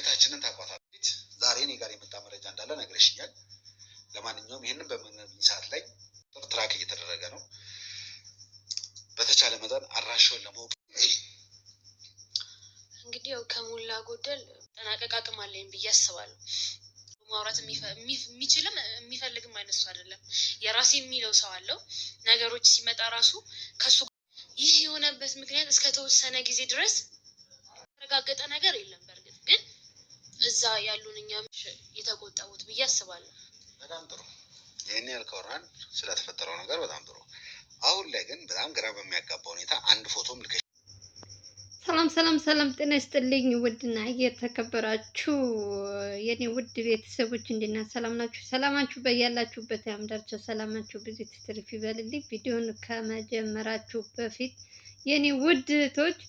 እህታችንን ታቋታለች። ዛሬ እኔ ጋር የመጣ መረጃ እንዳለ ነግረሽኛል። ለማንኛውም ይህንን በምንነግርሽ ሰዓት ላይ ትራክ እየተደረገ ነው። በተቻለ መጠን አድራሻውን ለማወቅ እንግዲህ ያው ከሞላ ጎደል ጠናቀቅ አቅም አለኝ ብዬ አስባለሁ። ማውራት የሚችልም የሚፈልግም አይነት ሰው አይደለም። የራሴ የሚለው ሰው አለው። ነገሮች ሲመጣ ራሱ ከሱ ይህ የሆነበት ምክንያት እስከተወሰነ ጊዜ ድረስ የተረጋገጠ ነገር የለም። በእርግጥ ግን እዛ ያሉን እኛም የተቆጠቡት ብዬ አስባለሁ። በጣም ጥሩ። ይህን ያልከወራን ስለተፈጠረው ነገር በጣም ጥሩ። አሁን ላይ ግን በጣም ግራ በሚያጋባ ሁኔታ አንድ ፎቶም ልከሽ። ሰላም ጤና ይስጥልኝ። ውድና የተከበራችሁ የኔ ውድ ቤተሰቦች እንዴት ናችሁ? ሰላም ናችሁ? ሰላማችሁ በያላችሁበት ያምዳችሁ። ሰላማችሁ ብዙ ትርፍ ይበልልኝ። ቪዲዮን ከመጀመራችሁ በፊት የኔ ውድ እህቶች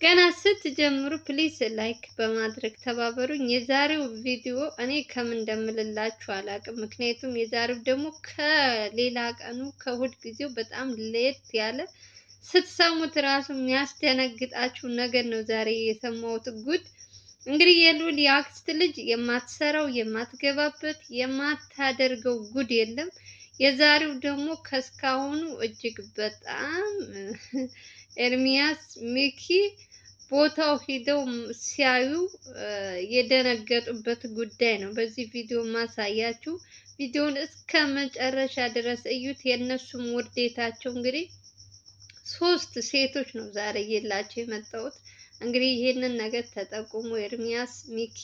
ገና ስትጀምሩ ፕሊዝ ላይክ በማድረግ ተባበሩኝ። የዛሬው ቪዲዮ እኔ ከምን እንደምልላችሁ አላውቅም። ምክንያቱም የዛሬው ደግሞ ከሌላ ቀኑ ከእሁድ ጊዜው በጣም ለየት ያለ ስትሰሙት ራሱ የሚያስደነግጣችሁ ነገር ነው ዛሬ የሰማሁት ጉድ። እንግዲህ የሉል የአክስት ልጅ የማትሰራው የማትገባበት የማታደርገው ጉድ የለም። የዛሬው ደግሞ ከስካሁኑ እጅግ በጣም ኤርሚያስ ሚኪ ቦታው ሂደው ሲያዩ የደነገጡበት ጉዳይ ነው። በዚህ ቪዲዮ ማሳያችሁ። ቪዲዮውን እስከ መጨረሻ ድረስ እዩት። የእነሱም ውርዴታቸው እንግዲህ 3 ሴቶች ነው ዛሬ የላቸው የመጣሁት። እንግዲህ ይሄንን ነገር ተጠቁሞ ኤርሚያስ ሚኪ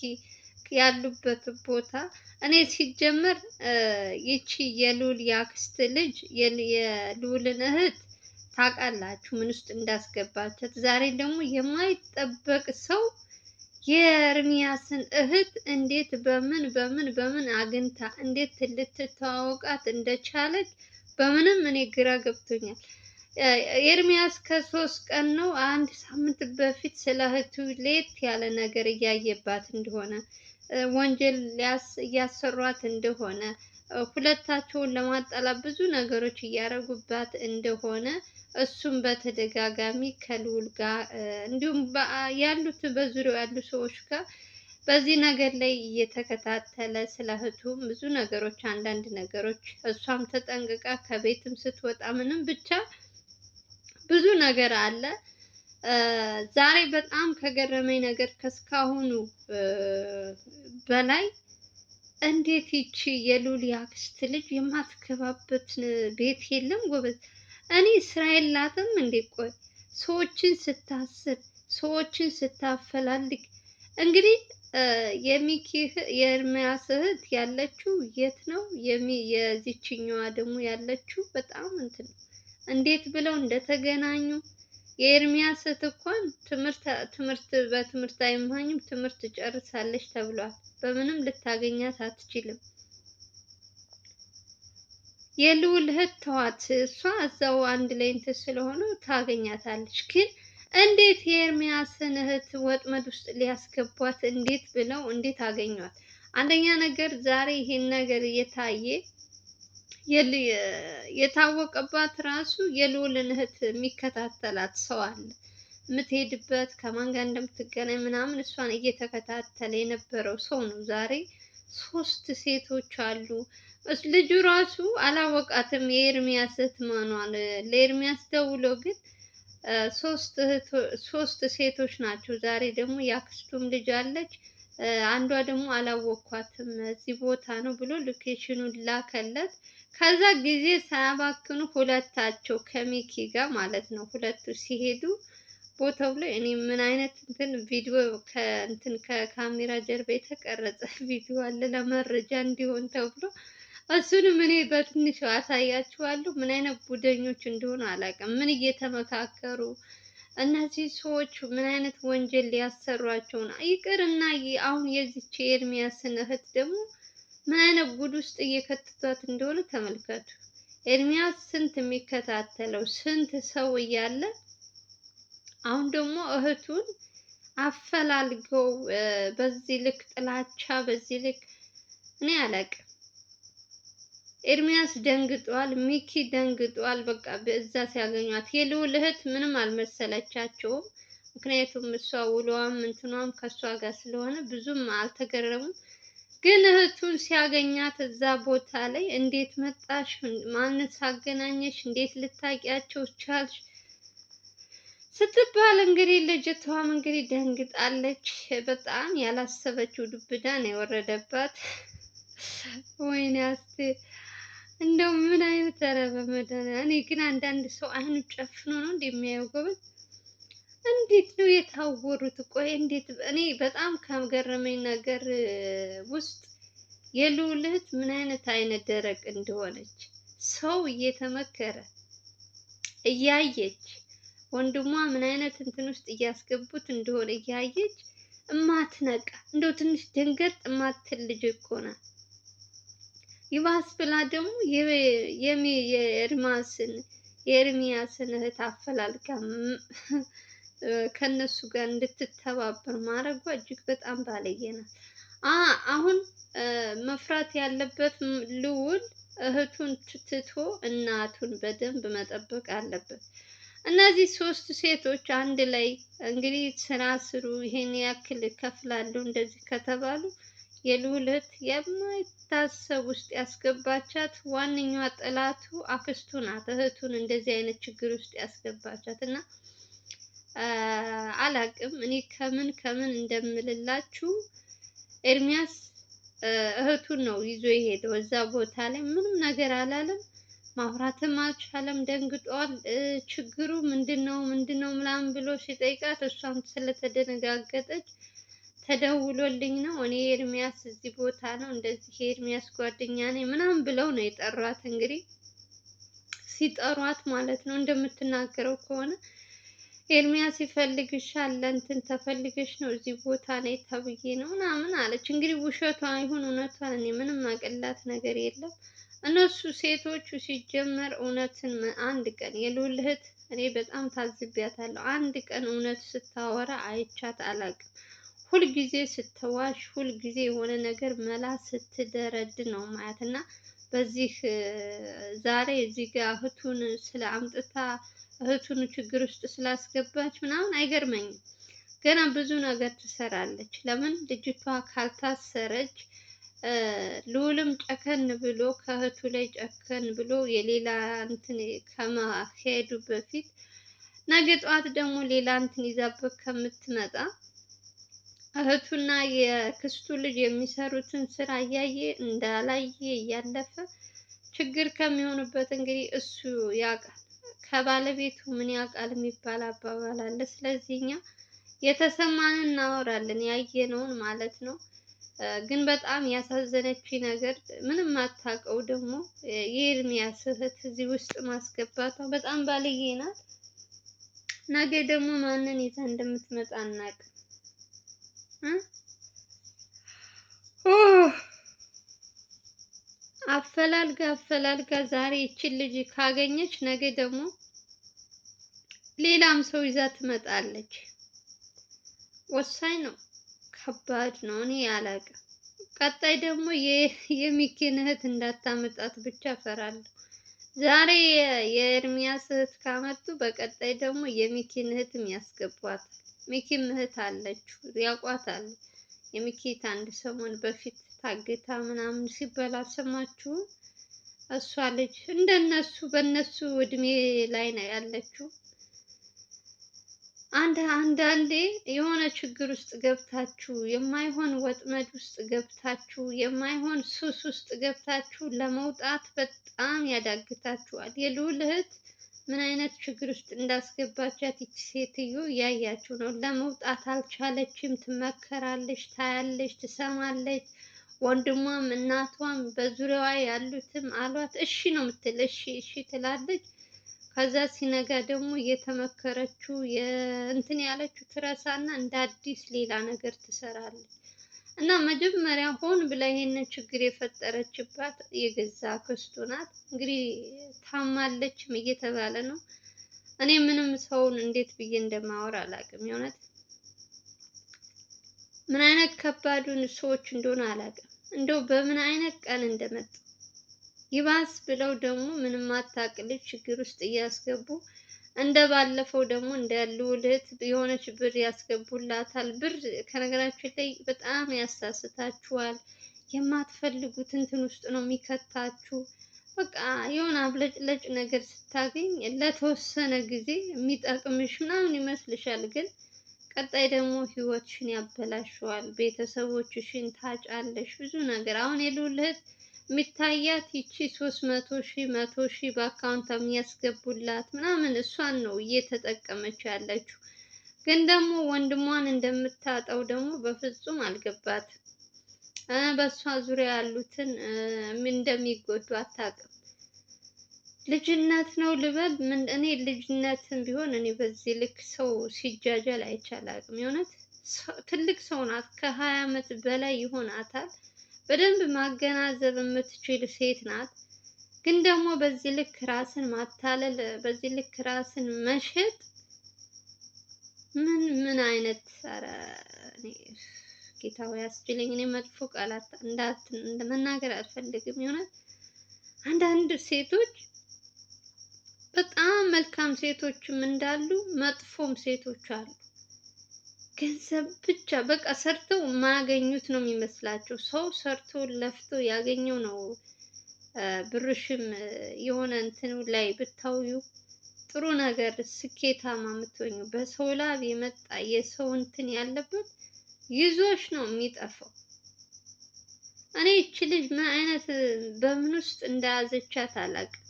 ያሉበት ቦታ እኔ ሲጀመር ይቺ የሉል ያክስት ልጅ የሉልን እህት ታውቃላችሁ ምን ውስጥ እንዳስገባቻት። ዛሬ ደግሞ የማይጠበቅ ሰው የኤርሚያስን እህት እንዴት በምን አግኝታ እንዴት ልትተዋወቃት እንደቻለች በምንም እኔ ግራ ገብቶኛል። ኤርሚያስ ከ3 ቀን ነው 1 ሳምንት በፊት ስለ እህቱ ለየት ያለ ነገር እያየባት እንደሆነ ወንጀል እያሰሯት እንደሆነ ሁለታቸውን ለማጣላት ብዙ ነገሮች እያደረጉባት እንደሆነ እሱም በተደጋጋሚ ከልዑል ጋር እንዲሁም ያሉት በዙሪያው ያሉ ሰዎች ጋር በዚህ ነገር ላይ እየተከታተለ ስለ እህቱም ብዙ ነገሮች አንዳንድ ነገሮች እሷም ተጠንቅቃ ከቤትም ስትወጣ ምንም ብቻ ብዙ ነገር አለ። ዛሬ በጣም ከገረመኝ ነገር ከስካሁኑ በላይ እንዴት ይቺ የሉል ያክስት ልጅ የማትገባበት ቤት የለም ጎበዝ። እኔ ስራ የላትም እንዴ? ቆይ ሰዎችን ስታስር ሰዎችን ስታፈላልግ እንግዲህ የሚኪ የኤርሚያስ እህት ያለችው የት ነው? የዚችኛዋ ደግሞ ያለችው በጣም እንትን እንዴት ብለው እንደተገናኙ የኤርሚያስ እህት እንኳን በትምህርት አይማኝም ትምህርት ጨርሳለች ተብሏል። በምንም ልታገኛት አትችልም። የልዑል እህት ተዋት፣ እሷ እዛው አንድ ላይ እንትን ስለሆነ ታገኛታለች። ግን እንዴት የኤርሚያስን እህት ወጥመድ ውስጥ ሊያስገቧት እንዴት ብለው እንዴት አገኟት? አንደኛ ነገር ዛሬ ይሄን ነገር የታወቀባት ራሱ የልዑልን እህት የሚከታተላት ሰው አለ። የምትሄድበት ከማን ጋር እንደምትገናኝ ምናምን እሷን እየተከታተለ የነበረው ሰው ነው። ዛሬ 3 ሴቶች አሉ። ልጁ ራሱ አላወቃትም የኤርሚያስ እህት መሆኗን። ለኤርሚያስ ደውሎ ግን 3 ሴቶች ናቸው። ዛሬ ደግሞ የአክስቱም ልጅ አለች። አንዷ ደግሞ አላወኳትም እዚህ ቦታ ነው ብሎ ሎኬሽኑን ላከለት። ከዛ ጊዜ ሳያባክኑ ሁለታቸው ከሚኪ ጋር ማለት ነው ሁለቱ ሲሄዱ ቦታው ላይ እኔ ምን አይነት ቪዲዮ ከካሜራ ጀርባ የተቀረጸ ቪዲዮ አለ ለመረጃ እንዲሆን ተብሎ እሱንም እኔ በትንሹ አሳያችኋለሁ። ምን አይነት ቡደኞች እንደሆኑ አላውቅም። ምን እየተመካከሩ እነዚህ ሰዎች ምን አይነት ወንጀል ሊያሰሯቸው ነው? ይቅርና አሁን የዚች የኤርሚያስን እህት ደግሞ ምን አይነት ጉድ ውስጥ እየከተቷት እንደሆነ ተመልከቱ። ኤርሚያስ ስንት የሚከታተለው ስንት ሰው እያለ አሁን ደግሞ እህቱን አፈላልገው በዚህ ልክ ጥላቻ በዚህ ልክ እኔ አላውቅም። ኤርሚያስ ደንግጧል፣ ሚኪ ደንግጧል። በቃ በዛ ሲያገኟት የልዑል እህት ምንም አልመሰለቻቸውም። ምክንያቱም እሷ ውሏም እንትኗም ከእሷ ጋር ስለሆነ ብዙም አልተገረሙም። ግን እህቱን ሲያገኛት እዛ ቦታ ላይ እንዴት መጣሽ? ማንስ አገናኘሽ? እንዴት ልታውቂያቸው ቻልሽ? ስትባል እንግዲህ ልጅቷም እንግዲህ ደንግጣለች። በጣም ያላሰበችው ዱብዳ ነው የወረደባት። ወይኔ አስቴር እንደው ምን አይነት ኧረ በመድኃኒዓለም እኔ ግን አንዳንድ ሰው አይኑ ጨፍኖ ነው እንደሚያየው ጎበዝ። እንዴት ነው የታወሩት? ቆይ እንዴት እኔ በጣም ከገረመኝ ነገር ውስጥ የልዑል እህት ምን አይነት አይነት ደረቅ እንደሆነች ሰው እየተመከረ እያየች ወንድሟ ምን አይነት እንትን ውስጥ እያስገቡት እንደሆነ እያየች እማትነቃ እንደው ትንሽ ድንገት እማትል ልጅ እኮ ናት። ይባስ ብላ ደግሞ የኤርሚያስን እህት አፈላልጋ ከነሱ ጋር እንድትተባበር ማድረጓ እጅግ በጣም ባለየ ናት። አሁን መፍራት ያለበት ልዑል እህቱን ትቶ እናቱን በደንብ መጠበቅ አለበት። እነዚህ ሶስት ሴቶች አንድ ላይ እንግዲህ ስራ ስሩ፣ ይሄን ያክል እከፍላለሁ እንደዚህ ከተባሉ የልዑል እህት የማይታሰብ ውስጥ ያስገባቻት ዋነኛዋ ጠላቱ አክስቱ ናት። እህቱን እንደዚህ አይነት ችግር ውስጥ ያስገባቻት እና አላቅም እኔ ከምን እንደምልላችሁ። ኤርሚያስ እህቱን ነው ይዞ የሄደው እዛ ቦታ ላይ ምንም ነገር አላለም። ማውራትም አልቻለም፣ ደንግጧል። ችግሩ ምንድነው ምናምን ብሎ ሲጠይቃት እሷም ስለተደነጋገጠች ተደውሎልኝ ነው እኔ ኤርሚያስ እዚህ ቦታ ነው እንደዚህ የኤርሚያስ ጓደኛ ነኝ ምናምን ብለው ነው የጠሯት። እንግዲህ ሲጠሯት ማለት ነው እንደምትናገረው ከሆነ ኤርሚያስ ይፈልግሻል፣ ለእንትን ተፈልገሽ ነው እዚህ ቦታ ላይ ተብዬ ነው ምናምን አለች። እንግዲህ ውሸቷ ይሁን እውነቷን እኔ ምንም አቅላት ነገር የለም። እነሱ ሴቶቹ ሲጀመር እውነትን አንድ ቀን የልዑል እህት እኔ በጣም ታዝቢያታለሁ። አንድ ቀን እውነት ስታወራ አይቻት አላውቅም። ሁልጊዜ ስትዋሽ፣ ሁልጊዜ የሆነ ነገር መላ ስትደረድ ነው ማየት እና በዚህ ዛሬ እዚህ ጋር እህቱን ስለ አምጥታ እህቱን ችግር ውስጥ ስላስገባች ምናምን አይገርመኝም። ገና ብዙ ነገር ትሰራለች። ለምን ልጅቷ ካልታሰረች ልዑልም ጨከን ብሎ ከእህቱ ላይ ጨከን ብሎ የሌላ እንትን ከማሄዱ በፊት ነገ ጠዋት ደግሞ ሌላ እንትን ይዛበት ከምትመጣ እህቱና የክስቱ ልጅ የሚሰሩትን ስራ እያየ እንዳላየ እያለፈ ችግር ከሚሆንበት እንግዲህ እሱ ያውቃል። ከባለቤቱ ምን ያውቃል የሚባል አባባል አለ። ስለዚህ እኛ የተሰማንን እናወራለን፣ ያየነውን ማለት ነው። ግን በጣም ያሳዘነች ነገር ምንም አታውቀው ደግሞ የኤርሚያስ እህት እዚህ ውስጥ ማስገባቷ በጣም ባልዬ ናት። ነገ ደግሞ ማንን ይዛ እንደምትመጣ አናውቅም። አፈላልጋ ዛሬ ይችን ልጅ ካገኘች ነገ ደግሞ ሌላም ሰው ይዛ ትመጣለች። ወሳኝ ነው፣ ከባድ ነው። እኔ አላውቅም። ቀጣይ ደግሞ የሚኪን እህት እንዳታመጣት ብቻ እፈራለሁ። ዛሬ የኤርሚያስ እህት ካመጡ በቀጣይ ደግሞ የሚኪን እህትም ያስገቧታል። ሚኪም እህት አለችው፣ ያውቋታል። የሚኪት አንድ ሰሞን በፊት ታግታ ምናምን ሲባል አልሰማችሁም? እሷ ልጅ እንደነሱ በነሱ እድሜ ላይ ነው ያለችው። አንዳንዴ የሆነ ችግር ውስጥ ገብታችሁ የማይሆን ወጥመድ ውስጥ ገብታችሁ የማይሆን ሱስ ውስጥ ገብታችሁ ለመውጣት በጣም ያዳግታችኋል። የልዑል እህት ምን አይነት ችግር ውስጥ እንዳስገባቻት ይቺ ሴትዮ እያያችሁ ነው። ለመውጣት አልቻለችም። ትመከራለች፣ ታያለች፣ ትሰማለች። ወንድሟም እናቷም በዙሪያዋ ያሉትም አሏት እሺ ነው የምትል። እሺ ትላለች። ከዛ ሲነጋ ደግሞ እየተመከረችው እንትን ያለችው ትረሳና እንደ አዲስ ሌላ ነገር ትሰራለች። እና መጀመሪያ ሆን ብላ ይሄንን ችግር የፈጠረችባት የገዛ አክስቱ ናት። እንግዲህ ታማለችም እየተባለ ነው። እኔ ምንም ሰውን እንዴት ብዬ እንደማወራ አላውቅም። የእውነት ምን አይነት ከባዱን ሰዎች እንደሆነ አላውቅም። እንደው በምን አይነት ቀን እንደመጡ ይባስ ብለው ደግሞ ምንም አታውቅ ልጅ ችግር ውስጥ እያስገቡ እንደ ባለፈው ደግሞ እንደ ልዑል እህት የሆነች ብር ያስገቡላታል። ብር ከነገራችን ላይ በጣም ያሳስታችኋል። የማትፈልጉት እንትን ውስጥ ነው የሚከታችሁ። በቃ የሆነ አብለጭለጭ ነገር ስታገኝ ለተወሰነ ጊዜ የሚጠቅምሽ ምናምን ይመስልሻል፣ ግን ቀጣይ ደግሞ ህይወትሽን ያበላሸዋል። ቤተሰቦችሽን ታጫለሽ፣ ብዙ ነገር። አሁን የልዑል እህት የሚታያት ይቺ 300,000 100,000 በአካውንት የሚያስገቡላት ምናምን እሷን ነው እየተጠቀመች ያለችው። ግን ደግሞ ወንድሟን እንደምታጣው ደግሞ በፍጹም አልገባትም። በእሷ ዙሪያ ያሉትን እንደሚጎዱ አታውቅም። ልጅነት ነው ልበል ምን? እኔ ልጅነትን ቢሆን እኔ በዚህ ልክ ሰው ሲጃጃል አይቼ አላውቅም። የእውነት ትልቅ ሰው ናት፣ ከ20 ዓመት በላይ ይሆናታል። በደንብ ማገናዘብ የምትችል ሴት ናት። ግን ደግሞ በዚህ ልክ ራስን ማታለል፣ በዚህ ልክ ራስን መሸጥ ምን አይነት! ኧረ እኔ ጌታው ያስችለኝ። እኔ መጥፎ ቃላት መናገር አልፈልግም። የእውነት አንዳንድ ሴቶች በጣም መልካም ሴቶችም እንዳሉ መጥፎም ሴቶች አሉ። ገንዘብ ብቻ በቃ ሰርተው የማያገኙት ነው የሚመስላቸው። ሰው ሰርቶ ለፍቶ ያገኘው ነው። ብርሽም የሆነ እንትኑ ላይ ብታውዩ ጥሩ ነገር ስኬታማ የምትሆኙ በሰው ላብ የመጣ የሰው እንትን ያለበት ይዞሽ ነው የሚጠፋው። እኔ እቺ ልጅ ምን አይነት በምን ውስጥ እንደያዘቻት አላውቅም።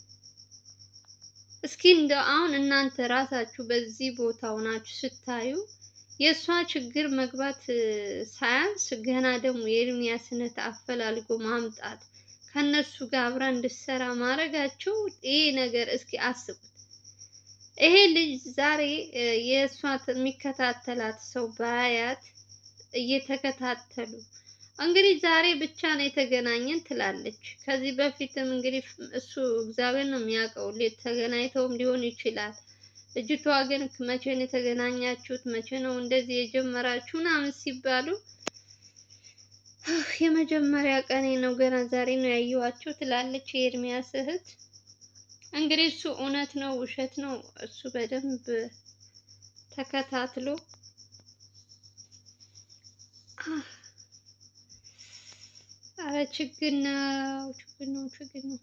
እስኪ እንደው አሁን እናንተ ራሳችሁ በዚህ ቦታ ሆናችሁ ስታዩ የእሷ ችግር መግባት ሳያንስ ገና ደግሞ የኤርሚያስን አፈላልጎ ማምጣት ከነሱ ጋር አብራ እንድትሰራ ማድረጋቸው ይሄ ነገር እስኪ አስቡት። ይሄ ልጅ ዛሬ የእሷ የሚከታተላት ሰው ባያት እየተከታተሉ እንግዲህ ዛሬ ብቻ ነው የተገናኘን ትላለች። ከዚህ በፊትም እንግዲህ እሱ እግዚአብሔር ነው የሚያውቀው ተገናኝተውም ሊሆን ይችላል። ልጅቷ ግን መቼ ነው የተገናኛችሁት? መቼ ነው እንደዚህ የጀመራችሁ? ምናምን ሲባሉ የመጀመሪያ ቀኔ ነው ገና ዛሬ ነው ያየኋቸው ትላለች የኤርሚያስ እህት። እንግዲህ እሱ እውነት ነው ውሸት ነው እሱ በደንብ ተከታትሎ አረ ችግር ነው ችግር ነው ችግር ነው።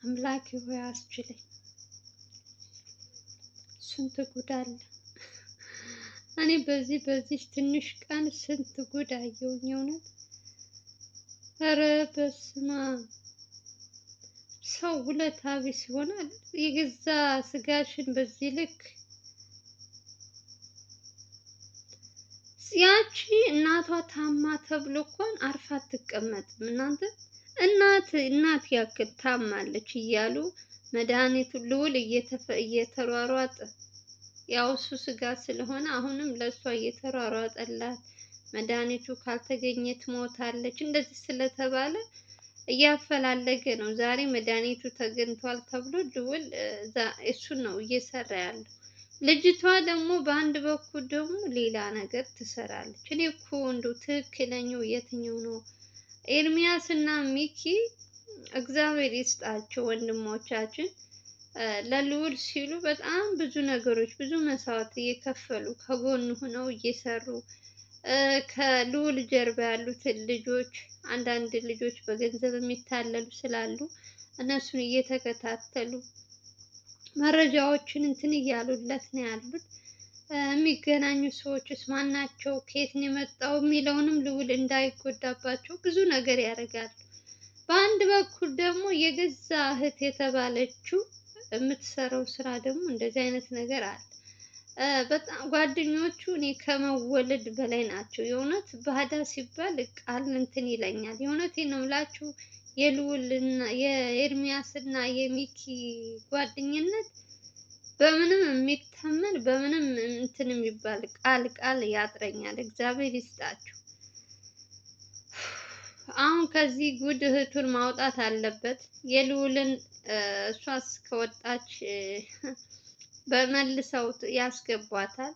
አምላኬ ሆይ አስችለኝ። ስንት ጉድ አለ። እኔ በዚህ ትንሽ ቀን ስንት ጉድ አየሁኝ። እውነት ኧረ በስመ አብ። ሰው ውለታ ቢስ ይሆናል። የገዛ ስጋሽን በዚህ ልክ ያቺ እናቷ ታማ ተብሎ እንኳን አርፋ አትቀመጥም። እናንተ እናት ያክል ታማለች እያሉ መድኃኒቱ ልዑል እየተሯሯጠ ያው እሱ ስጋ ስለሆነ አሁንም ለእሷ እየተሯሯጠላት መድኃኒቱ ካልተገኘ ትሞታለች እንደዚህ ስለተባለ እያፈላለገ ነው። ዛሬ መድኃኒቱ ተገኝቷል ተብሎ ልዑል እሱን ነው እየሰራ ያለው። ልጅቷ ደግሞ በአንድ በኩል ደግሞ ሌላ ነገር ትሰራለች። እኔ እኮ እንደው ትክክለኛው የትኛው ነው? ኤርሚያስ እና ሚኪ እግዚአብሔር ይስጣቸው ወንድሞቻችን ለልዑል ሲሉ በጣም ብዙ ነገሮች ብዙ መስዋዕት እየከፈሉ ከጎኑ ሆነው እየሰሩ ከልዑል ጀርባ ያሉትን ልጆች አንዳንድ ልጆች በገንዘብ የሚታለሉ ስላሉ እነሱን እየተከታተሉ መረጃዎችን እንትን እያሉለት ነው ያሉት። የሚገናኙ ሰዎችስ ማናቸው? ከየት ነው የመጣው የሚለውንም ልዑል እንዳይጎዳባቸው ብዙ ነገር ያደርጋሉ። በአንድ በኩል ደግሞ የገዛ እህት የተባለችው የምትሰራው ስራ ደግሞ እንደዚህ አይነት ነገር አለ። በጣም ጓደኞቹ እኔ ከመወለድ በላይ ናቸው። የእውነት ባዳ ሲባል ቃል እንትን ይለኛል። የእውነቴን ነው የምላችሁ። የልዑልና የኤርሚያስ እና የሚኪ ጓደኝነት በምንም የሚታመን በምንም እንትን የሚባል ቃል ያጥረኛል። እግዚአብሔር ይስጣችሁ። አሁን ከዚህ ጉድ እህቱን ማውጣት አለበት። የልዑልን እሷስ ከወጣች በመልሰው ያስገቧታል።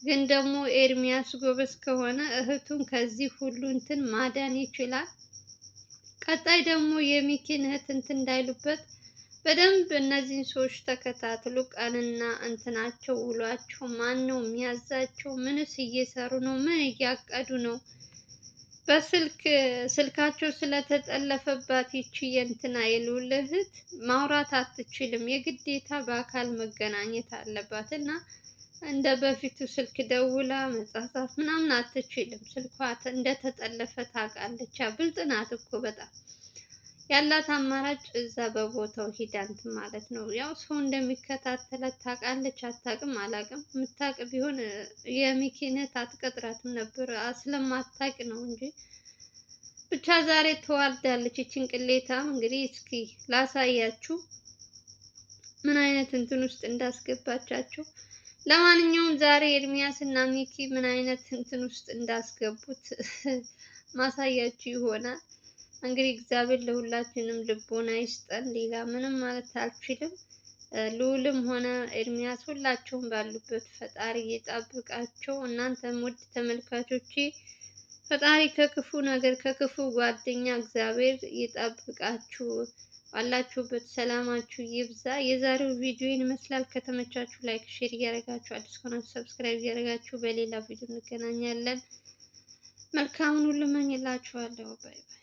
ግን ደግሞ ኤርሚያስ ጎበዝ ከሆነ እህቱን ከዚህ ሁሉ እንትን ማዳን ይችላል። ቀጣይ ደግሞ የሚኪን እህት እንትን እንዳይሉበት በደንብ እነዚህን ሰዎች ተከታትሉ። ቀንና እንትናቸው ውሏቸው ማን ነው የሚያዛቸው? ምንስ እየሰሩ ነው? ምን እያቀዱ ነው? ስልካቸው ስለተጠለፈባት ይቺ የእንትና የልዑል እህት ማውራት አትችልም። የግዴታ በአካል መገናኘት አለባት እና እንደ በፊቱ ስልክ ደውላ መጻጻፍ ምናምን አትችልም። ስልኳ እንደተጠለፈ ታውቃለች። ብልጥ ናት እኮ በጣም። ያላት አማራጭ እዛ በቦታው ሂዳ እንትን ማለት ነው። ያው ሰው እንደሚከታተላት ታውቃለች። አታውቅም አላውቅም። የምታውቅ ቢሆን የሚኪነት አትቀጥራትም ነበር፣ ስለማታውቅ ነው እንጂ። ብቻ ዛሬ ተዋልዳለች ይችን ቅሌታም። እንግዲህ እስኪ ላሳያችሁ ምን አይነት እንትን ውስጥ እንዳስገባቻቸው። ለማንኛውም ዛሬ ኤርሚያስ እና ሚኪ ምን አይነት እንትን ውስጥ እንዳስገቡት ማሳያችሁ ይሆናል። እንግዲህ እግዚአብሔር ለሁላችንም ልቦና ይስጠን። ሌላ ምንም ማለት አልችልም። ልዑልም ሆነ ኤርሚያስ ሁላቸውም ባሉበት ፈጣሪ ይጠብቃቸው። እናንተም ውድ ተመልካቾቼ ፈጣሪ ከክፉ ነገር ከክፉ ጓደኛ እግዚአብሔር ይጠብቃችሁ። ባላችሁበት ሰላማችሁ ይብዛ። የዛሬው ቪዲዮ ይመስላል። ከተመቻችሁ ላይክ፣ ሼር እያደረጋችሁ አዲስ ከሆናችሁ ሰብስክራይብ እያደረጋችሁ በሌላ ቪዲዮ እንገናኛለን። መልካሙን ሁሉ እመኝላችኋለሁ። ባይ ባይ።